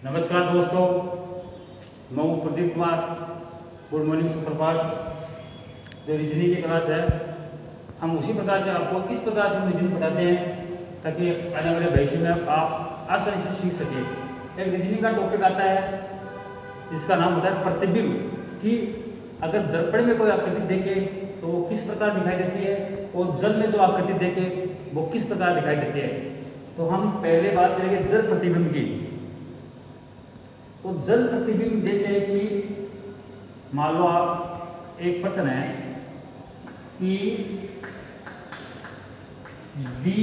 नमस्कार दोस्तों, मैं हूँ प्रदीप कुमार। गुड मॉर्निंग सुप्रभात। जो रीजनिंग की क्लास है, हम उसी प्रकार से आपको किस प्रकार से रीजनिंग पढ़ाते हैं ताकि आने वाले भविष्य में आप आसानी से सीख सकें। एक रीजनिंग का टॉपिक आता है जिसका नाम होता है प्रतिबिंब, कि अगर दर्पण में कोई आकृति देखे तो वो किस प्रकार दिखाई देती है और जल में जो आकृति देखे वो किस प्रकार दिखाई देती है। तो हम पहले बात करेंगे जल प्रतिबिंब की। तो जल प्रतिबिंब जैसे कि मान लो आप एक प्रश्न है कि दी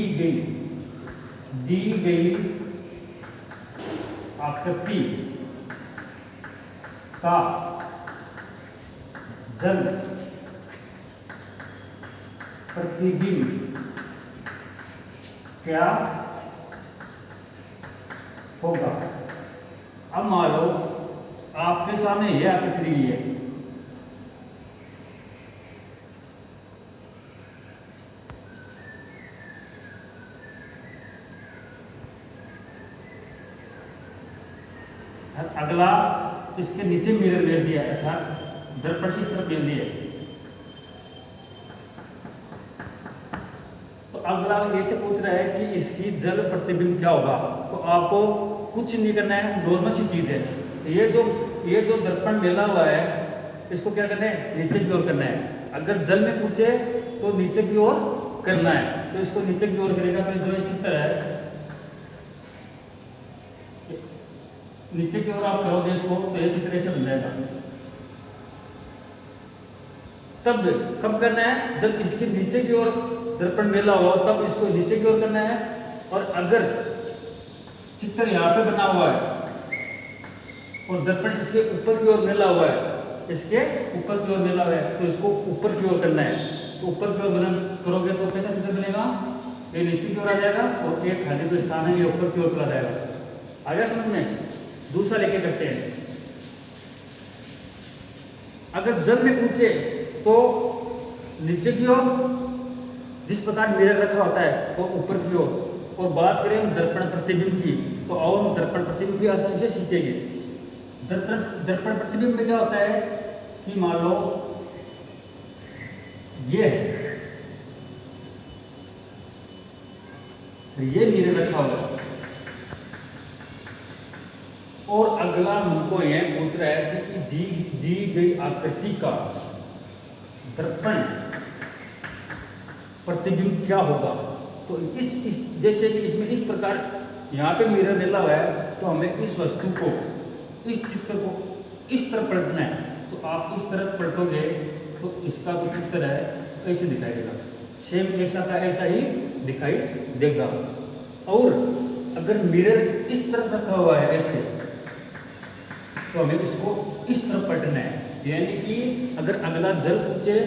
गई आकृति का जल प्रतिबिंब क्या होगा। अब मान लो आपके सामने यह आकृति दी है, अगला इसके नीचे मिरर ले दिया है, अर्थात दर्पण इस तरफ ले दिया है। तो अगला ऐसे पूछ रहा है कि इसकी जल प्रतिबिंब क्या होगा। तो आपको कुछ नहीं करना है, नॉर्मल सी चीज है। ये जो दर्पण मिला हुआ है इसको क्या करना है, नीचे की ओर करना है। अगर जल में पूछे तो नीचे की ओर करना है, तो इसको नीचे की ओर करेगा। तो जो ये चित्र है नीचे की ओर आप करोगे इसको तो ये चित्र ऐसे बन जाएगा। तब कब करना है, जब इसके नीचे की ओर दर्पण मिला हो तब इसको नीचे की ओर करना है। और अगर चित्र यहाँ पे बना हुआ है और दर्पण इसके ऊपर की ओर मिला हुआ है, इसके ऊपर की ओर मिला हुआ है, तो इसको ऊपर की ओर करना है। तो ऊपर की ओर बना करोगे तो कैसा चित्र बनेगा, ये नीचे की ओर आ जाएगा और ये खाली जो स्थान है ये ऊपर की ओर चला जाएगा। आ गया समझ में। दूसरा लेके करते हैं। अगर जल में पूछे तो नीचे की ओर जिस प्रकार मिरर रखा होता है वो ऊपर की ओर। और बात करें हम दर्पण प्रतिबिंब की, तो और हम दर्पण प्रतिबिंब भी आसानी से सीखेंगे। दर्पण प्रतिबिंब में क्या होता है कि मान लो ये मिरर रखा हुआ है और अगला हमको यह पूछ रहा है कि दी गई आकृति का दर्पण प्रतिबिंब क्या होगा। तो इस जैसे कि इसमें इस प्रकार यहाँ पे मिरर मिला हुआ है, तो हमें इस वस्तु को, इस चित्र को इस तरफ पलटना है। तो आप इस तरफ पलटोगे तो इसका जो चित्र है ऐसे दिखाई देगा, सेम ऐसा का ऐसा ही दिखाई देगा। और अगर मिरर इस तरफ रखा हुआ है ऐसे, तो हमें इसको इस तरफ पलटना है। यानी कि अगर अगला जल पूछे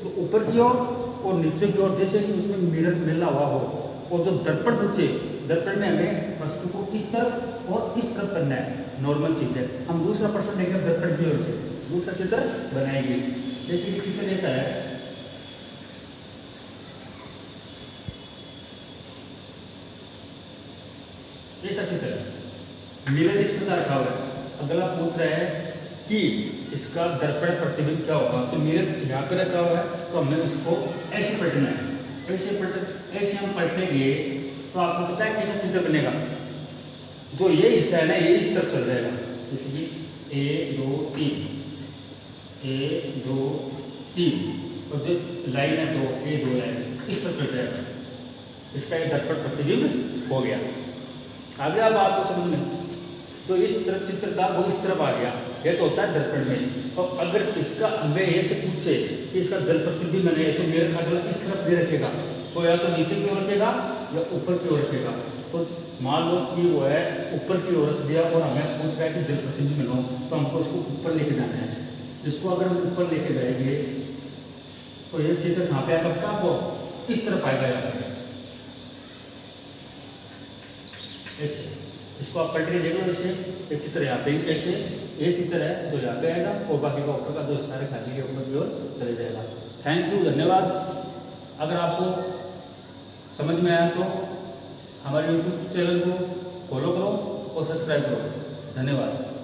तो ऊपर की ओर और नीचे की ओर, जैसे कि उसमें मिरर मिला हुआ हो। और जो दर्पण पूछे, दर्पण में हमें वस्तु को इस तरफ और इस तरफ करना है। नॉर्मल चीज है। हम दूसरा प्रश्न लेकर दर्पण की ओर से दूसरा चित्र बनाएंगे। जैसे कि चित्र ऐसा है, ऐसा चित्र है, मिरर इस प्रकार रखा हुआ है। अगला पूछ रहा है कि इसका दर्पण प्रतिबिंब क्या होगा। तो मिरर यहाँ पे रखा हुआ है, तो हमें उसको ऐसे पलटना है। ऐसे हम पलटेंगे तो आपको पता है कैसा चित्र बनेगा। जो ये हिस्सा है ना ये इस तरफ चल जाएगा, जैसे 1 2 3 1 2 3 और जो लाइन है 2 1 2 लाइन इस तरफ चल जाएगा। इसका ये दर्पण प्रतिबिंब हो गया। आ गया बात तो समझ में। तो इस तरफ चित्र था वो इस तरफ आ गया, ये तो होता है दर्पण में। और अगर इसका हमें ये से पूछे कि इसका जल प्रतिबिंब बने तो मेरे अगला इस तरफ भी रखेगा, तो या तो नीचे की ओर रखेगा या ऊपर की ओर रखेगा। तो मान लो कि वो है ऊपर की ओर रख दिया और हमें पूछ रहा है कि जल प्रतिबिंब बनाओ, तो हमको इसको ऊपर लेके जाना है। इसको अगर हम ऊपर लेके जाएंगे तो ये चित्र कहाँ पे आएगा, आपको इस तरफ आएगा। यहाँ पे ऐसे इसको आप पलट के देख लो। इससे एक चित्र यहाँ पे कैसे ये चित्र है जो यहाँ पे आएगा और बाकी का ऊपर का जो सारे खाली के ऊपर की ओर चले जाएगा। थैंक यू, धन्यवाद। अगर आपको समझ में आया तो हमारे YouTube चैनल को फॉलो करो और सब्सक्राइब करो। धन्यवाद।